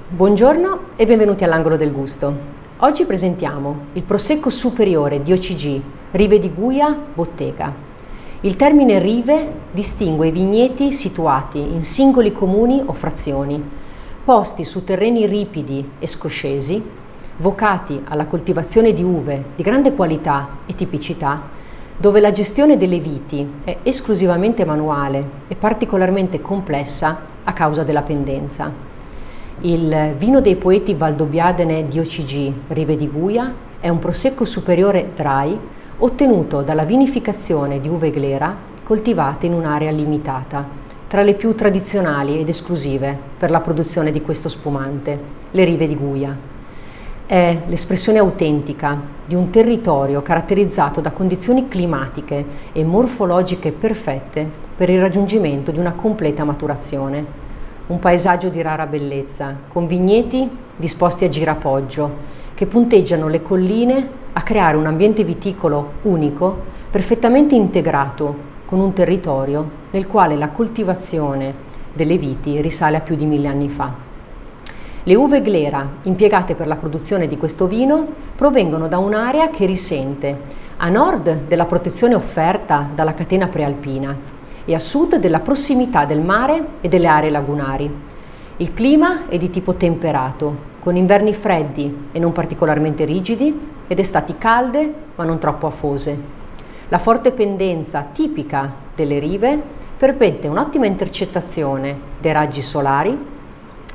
Buongiorno e benvenuti all'Angolo del Gusto. Oggi presentiamo il Prosecco Superiore di OCG, Rive di Guia, Bottega. Il termine rive distingue i vigneti situati in singoli comuni o frazioni, posti su terreni ripidi e scoscesi, vocati alla coltivazione di uve di grande qualità e tipicità, dove la gestione delle viti è esclusivamente manuale e particolarmente complessa a causa della pendenza. Il vino dei poeti Valdobbiadene di OCG, Rive di Guia, è un prosecco superiore dry ottenuto dalla vinificazione di uve glera coltivate in un'area limitata, tra le più tradizionali ed esclusive per la produzione di questo spumante, le Rive di Guia. È l'espressione autentica di un territorio caratterizzato da condizioni climatiche e morfologiche perfette per il raggiungimento di una completa maturazione. Un paesaggio di rara bellezza, con vigneti disposti a girapoggio, che punteggiano le colline a creare un ambiente viticolo unico, perfettamente integrato con un territorio nel quale la coltivazione delle viti risale a più di 1000 anni fa. Le uve glera impiegate per la produzione di questo vino provengono da un'area che risente a nord della protezione offerta dalla catena prealpina e a sud della prossimità del mare e delle aree lagunari. Il clima è di tipo temperato, con inverni freddi e non particolarmente rigidi ed estati calde ma non troppo afose. La forte pendenza tipica delle rive permette un'ottima intercettazione dei raggi solari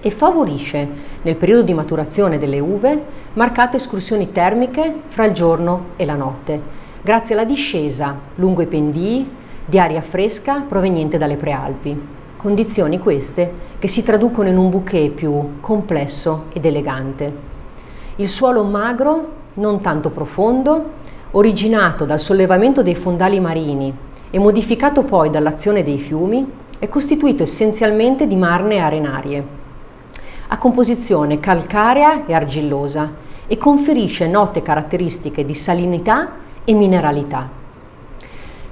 e favorisce, nel periodo di maturazione delle uve, marcate escursioni termiche fra il giorno e la notte, grazie alla discesa lungo i pendii di aria fresca proveniente dalle prealpi. Condizioni queste che si traducono in un bouquet più complesso ed elegante. Il suolo magro, non tanto profondo, originato dal sollevamento dei fondali marini e modificato poi dall'azione dei fiumi, è costituito essenzialmente di marne arenarie, a composizione calcarea e argillosa e conferisce note caratteristiche di salinità e mineralità.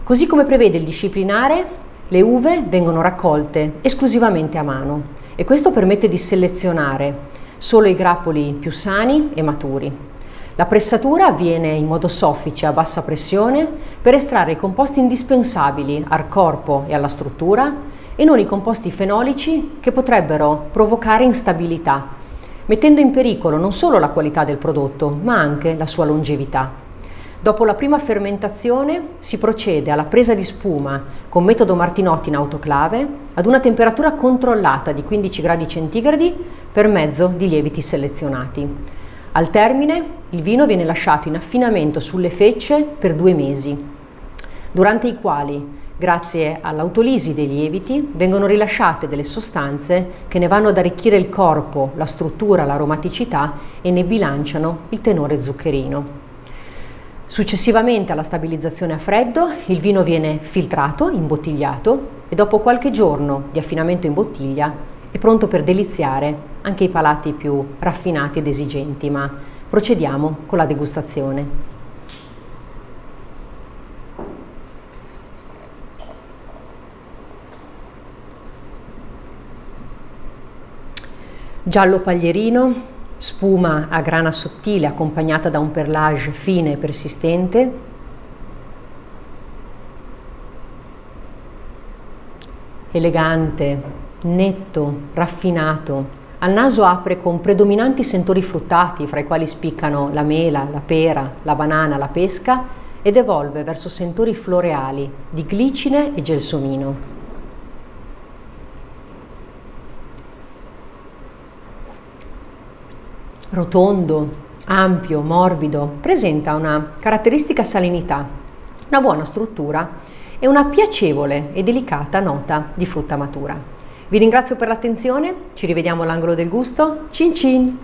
Così come prevede il disciplinare, le uve vengono raccolte esclusivamente a mano e questo permette di selezionare solo i grappoli più sani e maturi. La pressatura avviene in modo soffice a bassa pressione per estrarre i composti indispensabili al corpo e alla struttura e non i composti fenolici che potrebbero provocare instabilità, mettendo in pericolo non solo la qualità del prodotto, ma anche la sua longevità. Dopo la prima fermentazione si procede alla presa di spuma con metodo Martinotti in autoclave ad una temperatura controllata di 15 gradi centigradi per mezzo di lieviti selezionati. Al termine, il vino viene lasciato in affinamento sulle fecce per 2 mesi, durante i quali, grazie all'autolisi dei lieviti, vengono rilasciate delle sostanze che ne vanno ad arricchire il corpo, la struttura, l'aromaticità e ne bilanciano il tenore zuccherino. Successivamente alla stabilizzazione a freddo, il vino viene filtrato, imbottigliato e dopo qualche giorno di affinamento in bottiglia è pronto per deliziare anche i palati più raffinati ed esigenti, ma procediamo con la degustazione. Giallo paglierino, spuma a grana sottile accompagnata da un perlage fine e persistente. Elegante, netto, raffinato. Al naso apre con predominanti sentori fruttati, fra i quali spiccano la mela, la pera, la banana, la pesca, ed evolve verso sentori floreali di glicine e gelsomino. Rotondo, ampio, morbido, presenta una caratteristica salinità, una buona struttura e una piacevole e delicata nota di frutta matura. Vi ringrazio per l'attenzione, ci rivediamo all'Angolo del Gusto. Cin cin!